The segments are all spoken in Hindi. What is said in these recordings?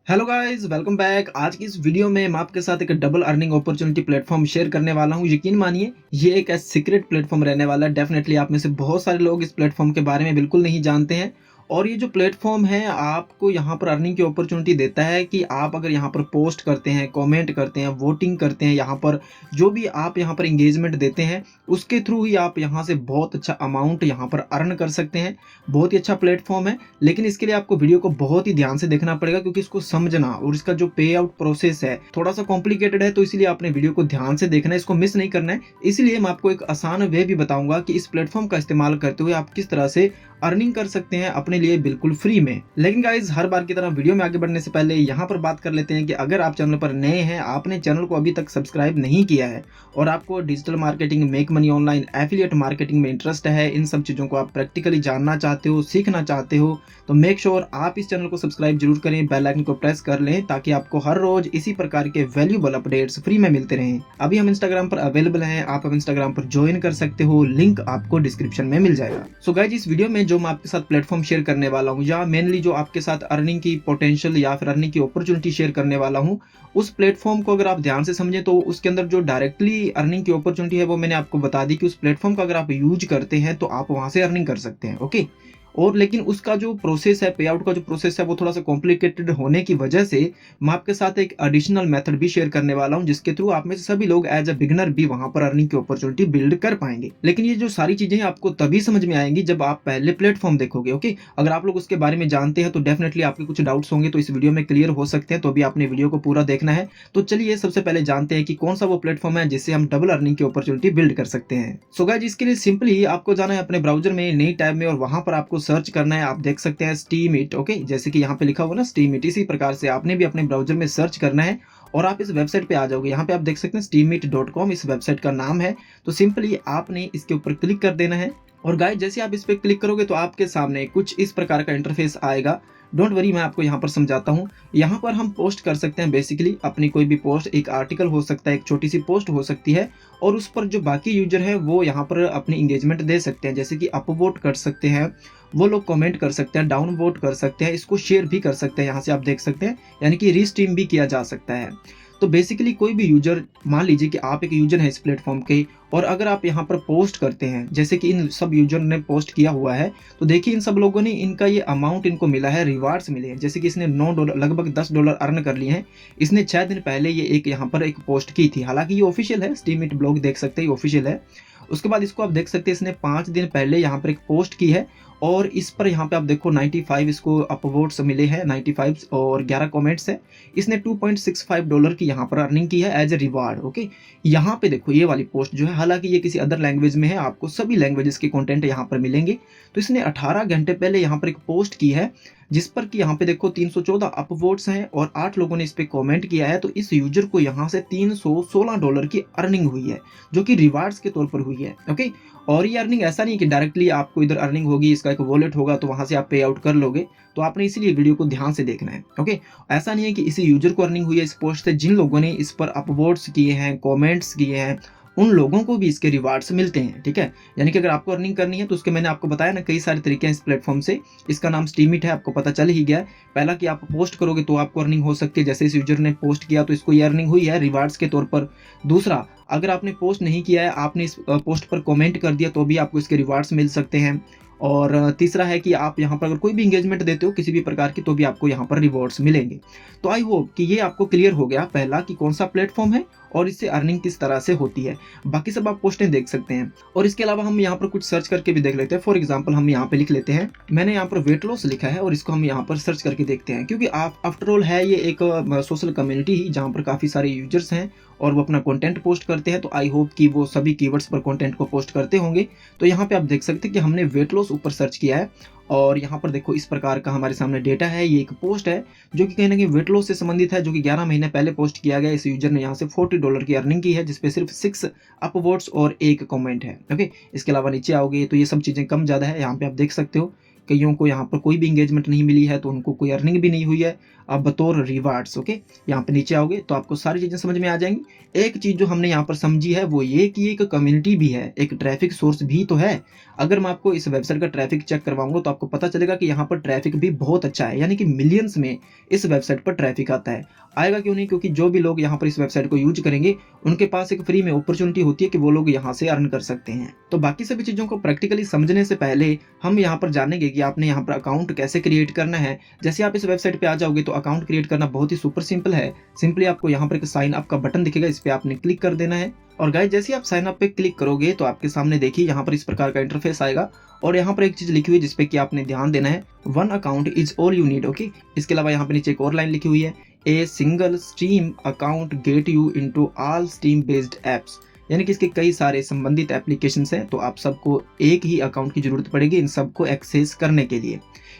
Hello guys, welcome back. आज की इस वीडियो में मैं आपके साथ एक double earning opportunity platform share करने वाला हूं। यकीन मानिए ये एक सीक्रेट प्लेटफॉर्म रहने वाला है। डेफिनेटली आप में से बहुत सारे लोग इस प्लेटफॉर्म के बारे में बिल्कुल नहीं जानते हैं। और ये जो प्लेटफॉर्म है आपको यहाँ पर अर्निंग की अपॉर्चुनिटी देता है कि आप अगर यहाँ पर पोस्ट करते हैं, कमेंट करते हैं, वोटिंग करते हैं, यहाँ पर जो भी आप यहाँ पर इंगेजमेंट देते हैं उसके थ्रू ही आप यहाँ से बहुत अच्छा अमाउंट यहाँ पर अर्न कर सकते हैं। बहुत ही अच्छा प्लेटफॉर्म है, लेकिन इसके लिए आपको वीडियो को बहुत ही ध्यान से देखना पड़ेगा क्योंकि इसको समझना और इसका जो पे आउट प्रोसेस है थोड़ा सा कॉम्प्लिकेटेड है। तो इसलिए आपने वीडियो को ध्यान से देखना है, इसको मिस नहीं करना है। इसलिए मैं आपको एक आसान वे भी बताऊंगा कि इस प्लेटफॉर्म का इस्तेमाल करते हुए आप किस तरह से अर्निंग कर सकते हैं अपने लिए बिल्कुल फ्री में। लेकिन गाइज हर बार की तरह वीडियो में आगे बढ़ने से पहले यहाँ पर बात कर लेते हैं कि अगर आप चैनल पर नए हैं, आपने चैनल को अभी तक सब्सक्राइब नहीं किया है और आपको digital marketing, make money online, affiliate marketing में इंटरेस्ट है, इन सब चीजों को आप प्रैक्टिकली जानना चाहते हो, सीखना चाहते हो, तो मेक श्योर आप इस चैनल को सब्सक्राइब जरूर करें, बेल आइकन को प्रेस कर लें ताकि आपको हर रोज इसी प्रकार के वैल्यूएबल अपडेट्स फ्री में मिलते रहें। अभी हम इंस्टाग्राम पर अवेलेबल हैं, आप इंस्टाग्राम पर ज्वाइन कर सकते हो, लिंक आपको डिस्क्रिप्शन में मिल जाएगा। सो गाइज इस वीडियो में जो मैं आपके साथ प्लेटफॉर्म शेयर करने वाला हूँ या मेनली जो आपके साथ अर्निंग की पोटेंशियल या फिर अर्निंग की अपॉर्चुनिटी शेयर करने वाला हूँ, उस प्लेटफॉर्म को अगर आप ध्यान से समझें तो उसके अंदर जो डायरेक्टली अर्निंग की अपॉर्चुनिटी है वो मैंने आपको बता दी कि उस प्लेटफॉर्म का अगर आप यूज करते हैं तो आप वहां से अर्निंग कर सकते हैं। ओके। और लेकिन उसका जो प्रोसेस है, पे आउट का जो प्रोसेस है वो थोड़ा सा कॉम्प्लिकेटेड होने की वजह से मैं आपके साथ एक एडिशनल मेथड भी शेयर करने वाला हूं जिसके थ्रू आप में से सभी लोग एज अ बिगनर भी वहां पर अर्निंग की अपॉर्चुनिटी बिल्ड कर पाएंगे। लेकिन ये जो सारी चीजें आपको तभी समझ में आएंगी जब आप पहले प्लेटफॉर्म देखोगे। ओके। अगर आप लोग उसके बारे में जानते हैं तो डेफिनेटली आपके कुछ डाउट्स होंगे तो इस वीडियो में क्लियर हो सकते हैं, तो अभी आपने वीडियो को पूरा देखना है। तो चलिए सबसे पहले जानते हैं कि कौन सा वो प्लेटफॉर्म है जिससे हम डबल अर्निंग की अपॉर्चुनिटी बिल्ड कर सकते हैं। सो गाइस इसके लिए सिंपली आपको जाना है अपने ब्राउजर में, नई टैब में, और वहां पर आपको सर्च करना है। आप देख सकते हैं स्टीमिट। ओके, जैसे कि यहाँ पे लिखा हुआ ना स्टीमिट, इसी प्रकार से आपने भी अपने ब्राउजर में सर्च करना है और आप इस वेबसाइट पे आ जाओगे। यहाँ पे आप देख सकते हैं steamit.com इस वेबसाइट का नाम है। तो सिंपली आपने इसके ऊपर क्लिक कर देना है और गाइस जैसे आप इस पे क्लिक करोगे तो आपके सामने कुछ इस प्रकार का इंटरफेस आएगा। डोंट वरी, मैं आपको यहाँ पर समझाता हूँ। यहाँ पर हम पोस्ट कर सकते हैं बेसिकली अपनी कोई भी पोस्ट, एक आर्टिकल हो सकता है, एक छोटी सी पोस्ट हो सकती है, और उस पर जो बाकी यूजर है वो यहाँ पर अपनी इंगेजमेंट दे सकते हैं। जैसे कि अप वोट कर सकते हैं, वो लोग कमेंट कर सकते हैं, डाउन वोट कर सकते हैं, इसको शेयर भी कर सकते हैं। यहाँ से आप देख सकते हैं, यानी कि रीस्ट्रीम भी किया जा सकता है। तो बेसिकली कोई भी यूजर, मान लीजिए कि आप एक यूजर हैं इस प्लेटफॉर्म के, और अगर आप यहाँ पर पोस्ट करते हैं जैसे कि इन सब यूजर ने पोस्ट किया हुआ है, तो देखिए इन सब लोगों ने इनका ये अमाउंट इनको मिला है, रिवार्ड्स मिले हैं। जैसे कि इसने $9 लगभग $10 अर्न कर लिए हैं। इसने 6 दिन पहले ये एक यहाँ पर एक पोस्ट की थी, हालांकि ये ऑफिशियल है, स्टीमिट ब्लॉग देख सकते हैं, ऑफिशियल है। उसके बाद इसको आप देख सकते हैं इसने 5 दिन पहले यहाँ पर एक पोस्ट की है और इस पर यहाँ पे आप देखो 95 इसको अपवोट्स मिले हैं, 95 और 11 कमेंट्स है। इसने $2.65 की यहाँ पर अर्निंग की है एज ए रिवार्ड। ओके, यहाँ पे देखो ये वाली पोस्ट जो है, हालांकि ये किसी अदर लैंग्वेज में है, आपको सभी लैंग्वेजेस के कंटेंट यहाँ पर मिलेंगे। तो इसने 18 घंटे पहले यहाँ पर एक पोस्ट की है जिस पर कि यहाँ पे देखो 314 अपवोट्स हैं और 8 लोगों ने इस पे कमेंट किया है। तो इस यूजर को यहाँ से $316 की अर्निंग हुई है जो कि रिवार्ड्स के तौर पर हुई है। ओके, और ये अर्निंग ऐसा नहीं कि डायरेक्टली आपको इधर अर्निंग होगी, इसका एक वॉलेट होगा तो वहां से आप पे आउट कर लोगे। तो आपने इसीलिए वीडियो को ध्यान से देखना है। ओके, ऐसा नहीं है कि इसी यूजर को अर्निंग हुई है इस पोस्ट से, जिन लोगों ने इस पर अपवोट्स किए हैं, कमेंट्स किए हैं, उन लोगों को भी इसके रिवार्ड्स मिलते हैं। ठीक है, यानी कि अगर आपको अर्निंग करनी है तो उसके मैंने आपको बताया ना कई सारे तरीके हैं इस प्लेटफॉर्म से। इसका नाम स्टीमिट है, आपको पता चल ही गया है। पहला कि आप पोस्ट करोगे तो आपको अर्निंग हो सकती है, जैसे इस यूजर ने पोस्ट किया तो इसको ये अर्निंग हुई है रिवार्ड्स के तौर पर। दूसरा, अगर आपने पोस्ट नहीं किया है, आपने इस पोस्ट पर कमेंट कर दिया तो भी आपको इसके रिवार्ड्स मिल सकते हैं। और तीसरा है कि आप यहाँ पर अगर कोई भी इंगेजमेंट देते हो किसी भी प्रकार की तो भी आपको यहाँ पर रिवॉर्ड्स मिलेंगे। तो आई होप कि ये आपको क्लियर हो गया पहला कि कौन सा प्लेटफॉर्म है और इससे अर्निंग किस तरह से होती है। बाकी सब आप पोस्टें देख सकते हैं और इसके अलावा हम यहाँ पर कुछ सर्च करके भी देख लेते हैं। फॉर एग्जांपल हम यहाँ पे लिख लेते हैं, मैंने यहाँ पर वेट लॉस लिखा है और इसको हम यहाँ पर सर्च करके देखते हैं, क्योंकि आप आफ्टर ऑल है ये एक सोशल कम्युनिटी ही जहाँ पर काफ़ी सारे यूजर्स हैं और वो अपना कंटेंट पोस्ट करते हैं। तो आई होप कि वो सभी कीवर्ड्स पर कंटेंट को पोस्ट करते होंगे। तो यहाँ पे आप देख सकते हैं कि हमने वेट लॉस ऊपर सर्च किया है और यहाँ पर देखो इस प्रकार का हमारे सामने डेटा है। ये एक पोस्ट है जो कि कहीं ना कहीं वेट लॉस से संबंधित है, जो कि 11 महीने पहले पोस्ट किया गया। इस यूजर ने यहाँ से $40 की अर्निंग की है जिसपे सिर्फ 6 अपवोट्स और 1 कमेंट है। ओके, इसके अलावा नीचे आओगे तो ये सब चीज़ें कम ज़्यादा है। यहाँ पे आप देख सकते हो कईयों को यहाँ पर कोई भी इंगेजमेंट नहीं मिली है तो उनको कोई अर्निंग भी नहीं हुई है। बतौर रिवार्ड्स। ओके, यहाँ पे नीचे आओगे तो आपको सारी चीज़ें समझ में आ जाएंगी। एक चीज़ जो हमने यहाँ पर समझी है वो ये कि एक कम्युनिटी भी है, एक ट्रैफिक सोर्स भी तो है। अगर मैं आपको इस वेबसाइट का ट्रैफिक चेक करवाऊंगा तो आपको पता चलेगा कि यहाँ पर ट्रैफिक भी बहुत अच्छा है, यानी कि मिलियंस में इस वेबसाइट पर ट्रैफिक आता है। आएगा क्यों नहीं, क्योंकि जो भी लोग यहाँ पर इस वेबसाइट को यूज करेंगे उनके पास एक फ्री में अपॉर्चुनिटी होती है कि वो लोग यहाँ से अर्न कर सकते हैं। तो बाकी सभी चीज़ों को प्रैक्टिकली समझने से पहले हम यहाँ पर जानेंगे कि आपने यहाँ पर अकाउंट कैसे क्रिएट करना है। जैसे आप इस वेबसाइट पे आ जाओगे तो अकाउंट क्रिएट करना बहुत ही सुपर सिंपल है। सिंपली आपको यहाँ पर एक साइन अप का बटन दिखेगा, इस पे आपने क्लिक कर देना है। और गाइस जैसे आप साइन अप पे क्लिक करोगे तो आपके सामने देखिए यहाँ पर इस प्रकार का इंटरफेस आएगा और यहाँ पर एक चीज लिखी हुई है जिसपे कि आपने ध्यान देना है, one account is all you need. Okay, इसके अलावा यहाँ पे नीचे एक और लाइन लिखी हुई है, a single steam account get you into all steam based apps, यानी कि इसके कई सारे संबंधित एप्लीकेशंस हैं, तो आप सबको एक ही अकाउंट की जरूरत पड़ेगी इन सबको एक्सेस करने के लिए।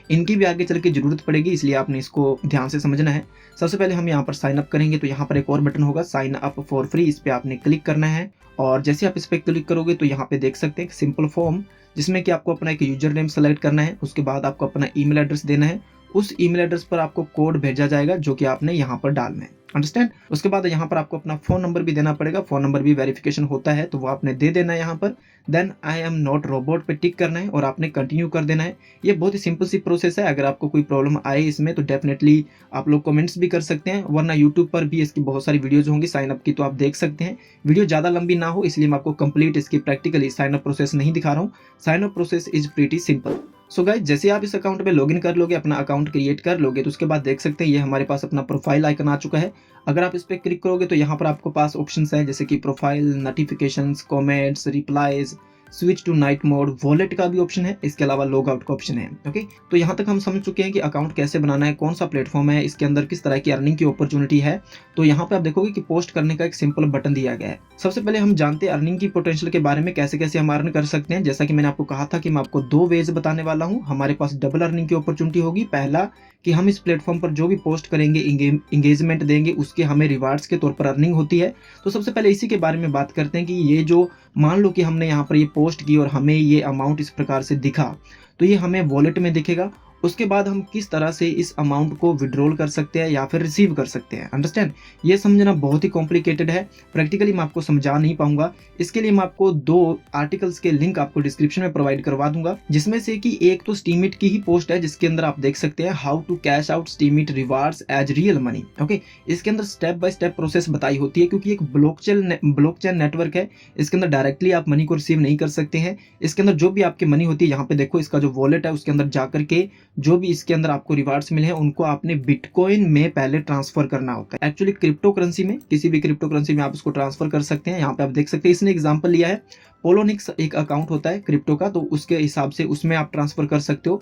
इनकी भी आगे चल के जरूरत पड़ेगी, इसलिए आपने इसको ध्यान से समझना है। सबसे पहले हम यहाँ पर साइन अप करेंगे तो यहाँ पर एक और बटन होगा साइन अप फॉर फ्री, इस पे आपने क्लिक करना है। और जैसे आप इस पे क्लिक करोगे तो यहाँ पे देख सकते हैं सिंपल फॉर्म, जिसमें कि आपको अपना एक यूजर नेम सेलेक्ट करना है, उसके बाद आपको अपना ईमेल एड्रेस देना है, उस ईमेल एड्रेस पर आपको कोड भेजा जाएगा जो कि आपने यहाँ पर डालना है। अंडरस्टैंड? उसके बाद यहाँ पर आपको अपना फोन नंबर भी देना पड़ेगा, फोन नंबर भी वेरिफिकेशन होता है तो वो आपने दे देना है यहाँ पर। Then I am not robot पे टिक करना है और आपने कंटिन्यू कर देना है। ये बहुत ही सिंपल सी प्रोसेस है। अगर आपको कोई प्रॉब्लम आए इसमें तो डेफिनेटली आप लोग कमेंट्स भी कर सकते हैं, वरना यूट्यूब पर भी इसकी बहुत सारी वीडियोज होंगी साइन अप की, तो आप देख सकते हैं। वीडियो ज़्यादा लंबी ना हो इसलिए मैं आपको कंप्लीट इसकी प्रैक्टिकली साइन अप प्रोसेस नहीं दिखा रहा हूँ। Sign up process is pretty simple. So guys जैसे आप इस अकाउंट पे लॉगिन कर लोगे, अपना अकाउंट क्रिएट कर लोगे, तो उसके बाद देख सकते हैं ये हमारे पास अपना प्रोफाइल आइकन आ चुका है। अगर आप इस पे क्लिक करोगे तो यहाँ पर आपको पास ऑप्शंस हैं जैसे कि profile, notifications, comments, replies, switch to night mode, wallet का भी ऑप्शन है, इसके अलावा लॉग आउट का ऑप्शन है। ओके, तो यहाँ तक हम समझ चुके हैं कि अकाउंट कैसे बनाना है, कौन सा प्लेटफॉर्म है, इसके अंदर किस तरह की अर्निंग की अपॉर्चुनिटी है। तो यहाँ पे आप देखोगे कि पोस्ट करने का एक सिंपल बटन दिया गया है। सबसे पहले हम जानते हैं अर्निंग की पोटेंशियल के बारे में, कैसे कैसे हम अर्न कर सकते हैं। जैसा कि मैंने आपको कहा था कि मैं आपको दो वेज बताने वाला हूँ। हमारे पास डबल अर्निंग की अपॉर्चुनिटी होगी। पहला कि हम इस प्लेटफॉर्म पर जो भी पोस्ट करेंगे, इंगेजमेंट देंगे, उसके हमें रिवार्ड्स के तौर पर अर्निंग होती है। तो सबसे पहले इसी के बारे में बात करते हैं कि ये जो मान लो कि हमने यहाँ पर ये पोस्ट की और हमें ये अमाउंट इस प्रकार से दिखा, तो ये हमें वॉलेट में दिखेगा। उसके बाद हम किस तरह से इस अमाउंट को विड्रॉल कर सकते हैं या फिर रिसीव कर सकते हैं। अंडरस्टैंड? ये समझना बहुत ही कॉम्प्लिकेटेड है, प्रैक्टिकली मैं आपको समझा नहीं पाऊंगा। इसके लिए मैं आपको दो आर्टिकल्स के लिंक आपको डिस्क्रिप्शन में प्रोवाइड करवा दूंगा, जिसमें से कि एक तो स्टीमिट की ही पोस्ट है जिसके अंदर आप देख सकते हैं how to cash out Steemit rewards as real money. Okay, इसके अंदर स्टेप बाय स्टेप प्रोसेस बताई होती है, क्योंकि एक ब्लॉकचेन नेटवर्क है, इसके अंदर डायरेक्टली आप मनी को रिसीव नहीं कर सकते हैं। इसके अंदर जो भी आपकी मनी होती है, यहाँ पे देखो इसका जो वॉलेट है उसके अंदर जाकर के जो भी इसके अंदर आपको रिवार्ड्स मिले हैं उनको आपने बिटकॉइन में पहले ट्रांसफर करना होता है। एक्चुअली क्रिप्टो करेंसी में, किसी भी क्रिप्टो करेंसी में आप इसको ट्रांसफर कर सकते हैं। यहाँ पे आप देख सकते हैं इसने एग्जांपल लिया है, पोलोनिक्स एक अकाउंट होता है क्रिप्टो का, तो उसके हिसाब से उसमें आप ट्रांसफर कर सकते हो।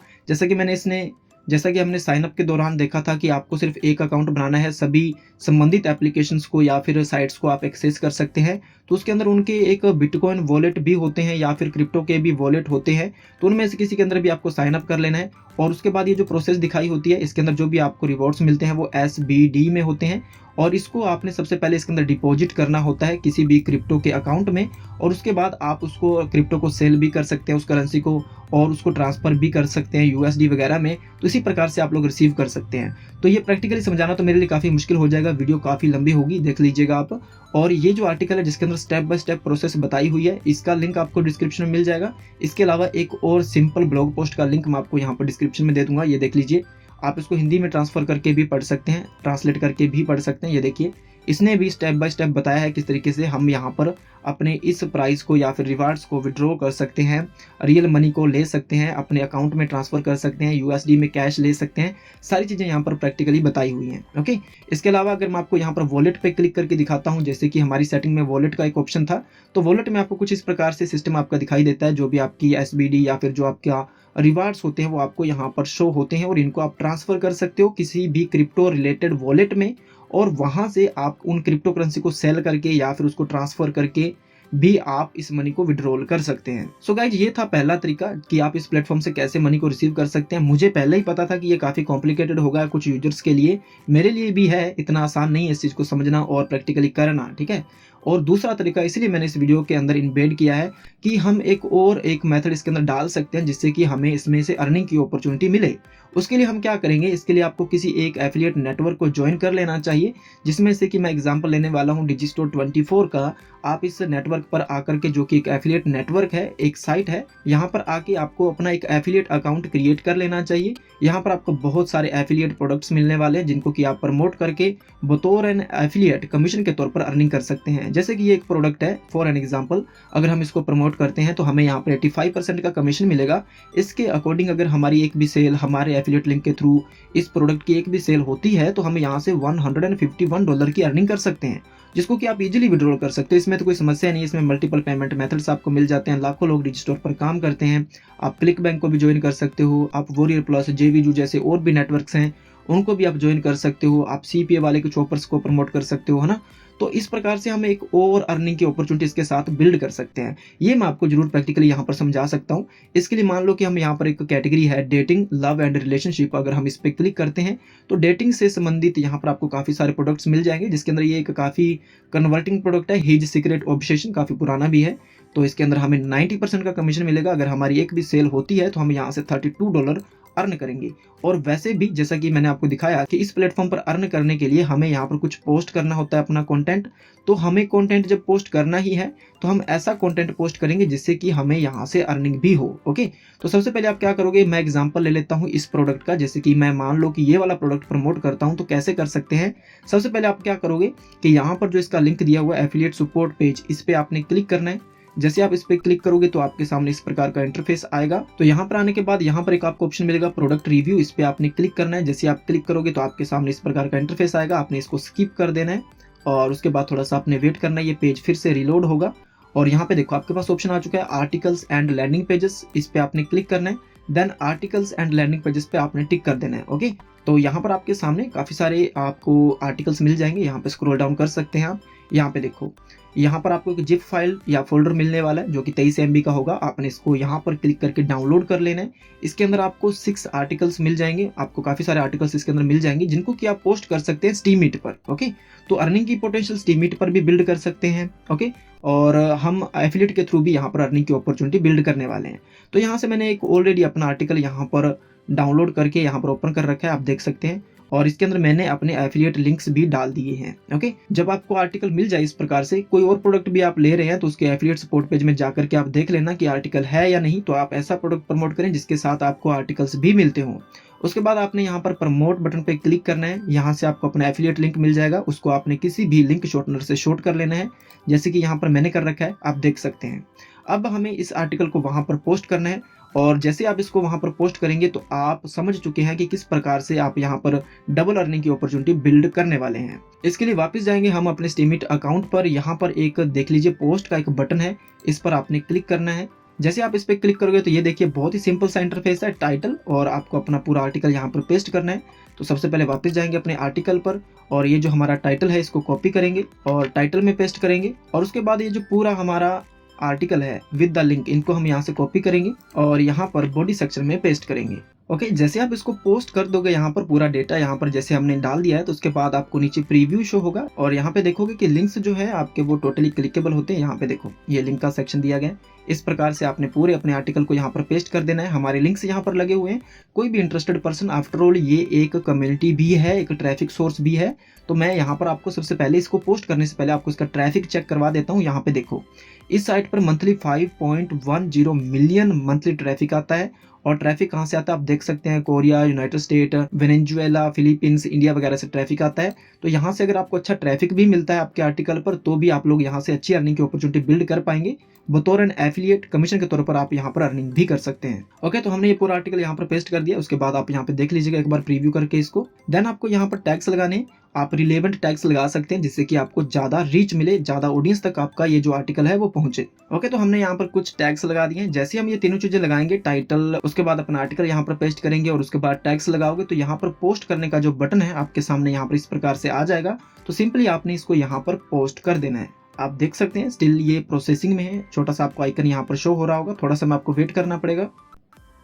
जैसा कि हमने साइन अप के दौरान देखा था कि आपको सिर्फ एक अकाउंट बनाना है, सभी संबंधित एप्लीकेशंस को या फिर साइट्स को आप एक्सेस कर सकते हैं। तो उसके अंदर उनके एक बिटकॉइन वॉलेट भी होते हैं या फिर क्रिप्टो के भी वॉलेट होते हैं, तो उनमें से किसी के अंदर भी आपको साइन अप कर लेना है। और उसके बाद ये जो प्रोसेस दिखाई होती है, इसके अंदर जो भी आपको रिवॉर्ड्स मिलते हैं वो SBD में होते हैं, और इसको आपने सबसे पहले इसके अंदर डिपॉजिट करना होता है किसी भी क्रिप्टो के अकाउंट में, और उसके बाद आप उसको क्रिप्टो को सेल भी कर सकते हैं उस करेंसी को, और उसको ट्रांसफर भी कर सकते हैं USD वगैरह में। तो इसी प्रकार से आप लोग रिसीव कर सकते हैं। तो ये प्रैक्टिकली समझाना तो मेरे लिए काफ़ी मुश्किल हो जाएगा, वीडियो काफ़ी लंबी होगी, देख लीजिएगा आप। और ये जो आर्टिकल है जिसके अंदर स्टेप बाय स्टेप प्रोसेस बताई हुई है, इसका लिंक आपको डिस्क्रिप्शन में मिल जाएगा। इसके अलावा एक और सिंपल ब्लॉग पोस्ट का लिंक मैं आपको यहाँ पर डिस्क्रिप्शन में दे दूंगा, ये देख लीजिए। आप इसको हिंदी में ट्रांसफर करके भी पढ़ सकते हैं, ट्रांसलेट करके भी पढ़ सकते हैं। ये देखिए, इसने भी स्टेप बाय स्टेप बताया है किस तरीके से हम यहाँ पर अपने इस प्राइस को या फिर रिवार्ड्स को विड्रॉ कर सकते हैं, रियल मनी को ले सकते हैं, अपने अकाउंट में ट्रांसफर कर सकते हैं, USD में कैश ले सकते हैं। सारी चीज़ें यहाँ पर प्रैक्टिकली बताई हुई हैं। ओके, इसके अलावा अगर मैं आपको यहाँ पर वॉलेट पे क्लिक करके दिखाता हूँ, जैसे कि हमारी सेटिंग में वॉलेट का एक ऑप्शन था, तो वॉलेट में आपको कुछ इस प्रकार से सिस्टम आपका दिखाई देता है। जो भी आपकी SBD या फिर जो आपका रिवार्ड्स होते हैं वो आपको यहाँ पर शो होते हैं, और इनको आप ट्रांसफर कर सकते हो किसी भी क्रिप्टो रिलेटेड वॉलेट में, और वहां से आप उन क्रिप्टो करेंसी को सेल करके या फिर उसको ट्रांसफर करके भी आप इस मनी को विड्रॉल कर सकते हैं। सो गाइज, ये था पहला तरीका कि आप इस प्लेटफॉर्म से कैसे मनी को रिसीव कर सकते हैं। मुझे पहले ही पता था कि ये काफ़ी कॉम्प्लिकेटेड होगा कुछ यूजर्स के लिए, मेरे लिए भी है, इतना आसान नहीं है इस चीज़ को समझना और प्रैक्टिकली करना। ठीक है, और दूसरा तरीका इसलिए मैंने इस वीडियो के अंदर इम्बेड किया है कि हम एक मेथड इसके अंदर डाल सकते हैं जिससे कि हमें इसमें से अर्निंग की अपॉर्चुनिटी मिले। उसके लिए हम क्या करेंगे, इसके लिए आपको किसी एक एफिलिएट नेटवर्क को ज्वाइन कर लेना चाहिए, जिसमें से कि मैं एग्जांपल लेने वाला हूं डिजिस्टोर 24 का। आप इस नेटवर्क पर आकर के, जो कि एक एफिलिएट नेटवर्क है, एक साइट है, यहाँ पर आके आपको अपना एक एफिलिएट अकाउंट क्रिएट कर लेना चाहिए। यहाँ पर आपको बहुत सारे एफिलिएट प्रोडक्ट्स मिलने वाले हैं जिनको कि आप प्रमोट करके बतौर एन एफिलिएट कमीशन के तौर पर अर्निंग कर सकते हैं। जैसे कि ये एक प्रोडक्ट है, फॉर एन एग्जांपल, अगर हम इसको प्रमोट करते हैं तो हमें यहाँ पर 85% का कमीशन मिलेगा। इसके अकॉर्डिंग अगर हमारी एक भी सेल हमारे एफिलिएट लिंक के थ्रू इस प्रोडक्ट की एक भी सेल होती है तो हम यहाँ से $151 की अर्निंग कर सकते हैं, जिसको कि आप इजीली विड्रॉल कर सकते हो। इसमें तो कोई समस्या नहीं है। इसमें मल्टीपल पेमेंट मेथड्स आपको मिल जाते हैं। लाखों लोग डिजिस्टोर पर काम करते हैं। आप क्लिक बैंक को भी ज्वाइन कर सकते हो। आप वॉरियर प्लस, जेवीजू जैसे और भी नेटवर्क्स हैं, उनको भी आप ज्वाइन कर सकते हो। आप सीपीए वाले के चॉपर्स को प्रमोट कर सकते हो, है ना। तो इस प्रकार से हम एक और अर्निंग की अपॉर्चुनिटी इसके साथ बिल्ड कर सकते हैं। ये मैं आपको जरूर प्रैक्टिकली यहाँ पर समझा सकता हूँ। इसके लिए मान लो कि हम यहाँ पर एक कैटेगरी है डेटिंग, लव एंड रिलेशनशिप। अगर हम इस पर क्लिक करते हैं तो डेटिंग से संबंधित यहाँ पर आपको काफी सारे प्रोडक्ट्स मिल जाएंगे, जिसके अंदर ये एक काफी कन्वर्टिंग प्रोडक्ट है, हिज सीक्रेट ऑब्सेशन, काफी पुराना भी है। तो इसके अंदर हमें 90% का कमीशन मिलेगा। अगर हमारी एक भी सेल होती है तो हम यहाँ से $32 अर्न करेंगे। और वैसे भी जैसा कि मैंने आपको दिखाया कि इस प्लेटफॉर्म पर अर्न करने के लिए हमें यहाँ पर कुछ पोस्ट करना होता है अपना कंटेंट। तो हमें कंटेंट जब पोस्ट करना ही है तो हम ऐसा कंटेंट पोस्ट करेंगे जिससे कि हमें यहाँ से अर्निंग भी हो। ओके, तो सबसे पहले आप क्या करोगे, मैं एग्जांपल ले लेता हूँ इस प्रोडक्ट का। जैसे कि मैं मान लो कि ये वाला प्रोडक्ट प्रमोट करता हूँ, तो कैसे कर सकते हैं। सबसे पहले आप क्या करोगे कि यहाँ पर जो इसका लिंक दिया हुआ है एफिलिएट सपोर्ट पेज, इस पे आपने क्लिक करना है। जैसे आप इस पे क्लिक करोगे तो आपके सामने इस प्रकार का इंटरफेस आएगा। तो यहाँ पर आने के बाद यहाँ पर एक आपको ऑप्शन मिलेगा प्रोडक्ट रिव्यू, इस पे आपने क्लिक करना है। जैसे आप क्लिक करोगे तो आपके सामने इस प्रकार का इंटरफेस आएगा। आपने इसको स्किप कर देना है और उसके बाद थोड़ा सा आपने वेट करना है, ये पेज फिर से रिलोड होगा। और यहाँ पे देखो आपके पास ऑप्शन आ चुका है आर्टिकल्स एंड लैंडिंग पेजेस, इस पे आपने क्लिक करना है। Then articles and landing pages पे आपने टिक कर देना है। ओके, तो यहाँ पर आपके सामने काफी सारे आपको आर्टिकल्स मिल जाएंगे। यहाँ पे स्क्रॉल डाउन कर सकते हैं आप। यहाँ पे देखो, यहाँ पर आपको एक जिप फाइल या फोल्डर मिलने वाला है जो कि 23 MB का होगा। आपने इसको यहाँ पर क्लिक करके डाउनलोड कर लेना है। इसके अंदर आपको 6 आर्टिकल्स मिल जाएंगे। आपको काफी सारे आर्टिकल्स इसके अंदर मिल जाएंगे जिनको कि आप पोस्ट कर सकते हैं स्टीमीट पर। ओके, तो अर्निंग की पोटेंशियल स्टीमीट पर भी बिल्ड कर सकते हैं। ओके, और हम एफिलिएट के थ्रू भी यहाँ पर अर्निंग की अपॉर्चुनिटी बिल्ड करने वाले हैं। तो यहाँ से मैंने एक ऑलरेडी अपना आर्टिकल यहाँ पर डाउनलोड करके यहाँ पर ओपन कर रखा है, आप देख सकते हैं। और इसके अंदर मैंने अपने एफिलिएट लिंक्स भी डाल दिए हैं। ओके, जब आपको आर्टिकल मिल जाए इस प्रकार से, कोई और प्रोडक्ट भी आप ले रहे हैं तो उसके एफिलिएट सपोर्ट पेज में जाकर के आप देख लेना कि आर्टिकल है या नहीं। तो आप ऐसा प्रोडक्ट प्रमोट करें जिसके साथ आपको आर्टिकल्स भी मिलते हों। उसके बाद आपने यहाँ पर प्रमोट बटन पे क्लिक करना है। यहाँ से आपको अपना एफिलिएट लिंक मिल जाएगा, उसको आपने किसी भी लिंक शॉर्टनर से शॉर्ट कर लेना है, जैसे कि यहाँ पर मैंने कर रखा है, आप देख सकते हैं। अब हमें इस आर्टिकल को वहां पर पोस्ट करना है और जैसे आप इसको वहां पर पोस्ट करेंगे तो आप समझ चुके हैं कि किस प्रकार से आप यहाँ पर डबल अर्निंग की अपॉर्चुनिटी बिल्ड करने वाले हैं। इसके लिए वापस जाएंगे हम अपने स्टीमीट अकाउंट पर। यहाँ पर एक देख लीजिए पोस्ट का एक बटन है, इस पर आपने क्लिक करना है। जैसे आप इस पर क्लिक करोगे तो ये देखिए बहुत ही सिंपल सा इंटरफेस है, टाइटल, और आपको अपना पूरा आर्टिकल यहाँ पर पेस्ट करना है। तो सबसे पहले वापस जाएंगे अपने आर्टिकल पर और ये जो हमारा टाइटल है इसको कॉपी करेंगे और टाइटल में पेस्ट करेंगे। और उसके बाद ये जो पूरा हमारा आर्टिकल है विद द लिंक, इनको हम यहाँ से कॉपी करेंगे और यहाँ पर बॉडी सेक्शन में पेस्ट करेंगे। ओके, जैसे आप इसको पोस्ट कर दोगे यहाँ पर पूरा डेटा यहाँ पर जैसे हमने डाल दिया है, तो उसके बाद आपको नीचे प्रीव्यू शो होगा और यहाँ पे देखोगे कि लिंक्स जो है आपके वो टोटली क्लिकेबल होते हैं। यहाँ पे देखो ये लिंक का सेक्शन दिया गया है। इस प्रकार से आपने पूरे अपने आर्टिकल को यहाँ पर पेस्ट कर देना है। हमारे लिंक्स यहाँ पर लगे हुए हैं। कोई भी इंटरेस्टेड पर्सन, आफ्टर ऑल ये एक कम्युनिटी भी है, एक ट्रैफिक सोर्स भी है। तो मैं यहाँ पर आपको सबसे पहले इसको पोस्ट करने से पहले आपको इसका ट्रैफिक चेक करवा देता हूँ। यहाँ पे देखो इस साइट पर मंथली 5.10 मिलियन मंथली ट्रैफिक आता है। और ट्रैफिक कहाँ से आता है आप देख सकते हैं, Korea, United state, Venezuela, Philippines, India वगैरह से ट्रैफिक आता है। तो यहाँ से अगर आपको अच्छा ट्रैफिक भी मिलता है आपके आर्टिकल पर तो भी आप लोग यहाँ से अच्छी अर्निंग की अपॉर्चुनिटी बिल्ड कर पाएंगे। बतौर एन एफिलिएट कमीशन के तौर पर आप यहाँ पर अर्निंग भी कर सकते हैं। ओके, तो हमने ये पूरा आर्टिकल यहाँ पर पेस्ट कर दिया। उसके बाद आप यहाँ पे देख लीजिएगा एक बार प्रीव्यू करके इसको। देन आपको यहाँ पर टैग्स लगाने, आप रिलेवेंट टैग्स लगा सकते हैं जिससे कि आपको ज्यादा रीच मिले, ज्यादा ऑडियंस तक आपका ये जो आर्टिकल है वो पहुंचे। ओके, तो हमने यहाँ पर कुछ टैग्स लगा दिए हैं। जैसे हम ये तीनों चीजें लगाएंगे, टाइटल, उसके बाद अपना आर्टिकल यहाँ पर पेस्ट करेंगे और उसके बाद टैग्स लगाओगे, तो यहाँ पर पोस्ट करने का जो बटन है आपके सामने यहाँ पर इस प्रकार से आ जाएगा। तो सिंपली आपने इसको यहाँ पर पोस्ट कर देना है। आप देख सकते हैं स्टिल ये प्रोसेसिंग में है, छोटा सा आपको आइकन यहाँ पर शो हो रहा होगा, थोड़ा सा मैं आपको वेट करना पड़ेगा।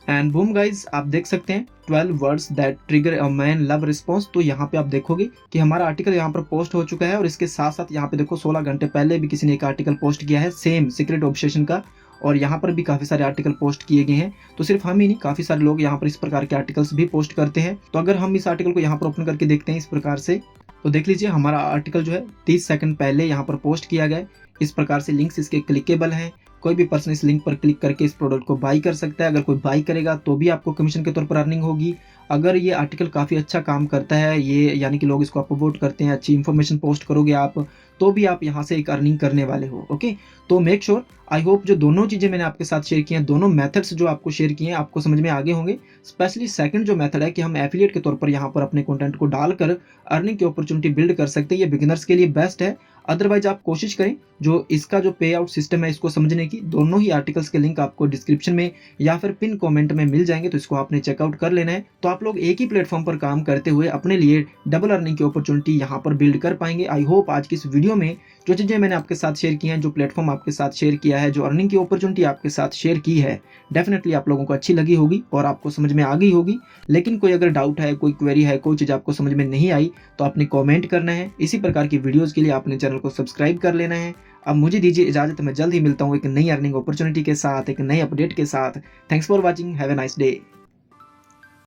एंड बूम गाइज, आप देख सकते हैं 12 words that trigger a man love response. तो यहाँ पे आप देखोगे कि हमारा आर्टिकल यहाँ पर पोस्ट हो चुका है और इसके साथ साथ यहाँ पे देखो 16 घंटे पहले भी किसी ने एक आर्टिकल पोस्ट किया है सेम सीक्रेट ऑब्सेशन का, और यहाँ पर भी काफ़ी सारे आर्टिकल पोस्ट किए गए हैं। तो सिर्फ हम ही नहीं, काफ़ी सारे लोग यहाँ पर इस प्रकार के आर्टिकल्स भी पोस्ट करते हैं। तो अगर हम इस आर्टिकल को यहाँ पर ओपन करके देखते हैं इस प्रकार से, तो देख लीजिए हमारा आर्टिकल जो है 30 सेकंड पहले यहाँ पर पोस्ट किया गया है। इस प्रकार से लिंक्स इसके क्लिकेबल हैं, कोई भी पर्सन इस लिंक पर क्लिक करके इस प्रोडक्ट को बाई कर सकता है। अगर कोई बाई करेगा तो भी आपको कमीशन के तौर पर अर्निंग होगी। अगर ये आर्टिकल काफ़ी अच्छा काम करता है, ये यानी कि लोग इसको अपवोट करते हैं, अच्छी इन्फॉर्मेशन पोस्ट करोगे आप, तो भी आप यहाँ से एक अर्निंग करने वाले हो। ओके, तो मेक श्योर, आई होप जो दोनों चीज़ें मैंने आपके साथ शेयर की हैं, दोनों मेथड्स जो आपको शेयर किए हैं आपको समझ में आगे होंगे। स्पेशली सेकंड जो मेथड है कि हम एफिलिएट के तौर पर यहाँ पर अपने कंटेंट को डालकर अर्निंग की अपॉर्चुनिटी बिल्ड कर सकते हैं, ये बिगिनर्स के लिए बेस्ट है। अदरवाइज आप कोशिश करें जो इसका जो पे आउट सिस्टम है इसको समझने की। दोनों ही आर्टिकल्स के लिंक आपको डिस्क्रिप्शन में या फिर पिन कमेंट में मिल जाएंगे, तो इसको आपने चेकआउट कर लेना है। तो आप लोग एक ही प्लेटफॉर्म पर काम करते हुए अपने लिए डबल अर्निंग की अपॉर्चुनिटी यहाँ पर बिल्ड कर पाएंगे। आई होप आज की इस वीडियो में जो चीज़ें मैंने आपके साथ शेयर की हैं, जो प्लेटफॉर्म आपके साथ शेयर किया है, जो अर्निंग की अपॉर्चुनिटी आपके साथ शेयर की है, डेफिनेटली आप लोगों को अच्छी लगी होगी और आपको समझ में आ गई होगी। लेकिन कोई अगर डाउट है, कोई क्वेरी है, कोई चीज़ आपको समझ में नहीं आई, तो आपने कमेंट करना है। इसी प्रकार की वीडियोज़ के लिए आपने चैनल को सब्सक्राइब कर लेना है। अब मुझे दीजिए इजाज़त, मैं जल्द ही मिलता हूँ एक नई अर्निंग अपॉर्चुनिटी के साथ, एक नई अपडेट के साथ। Thanks for watching, have a nice day.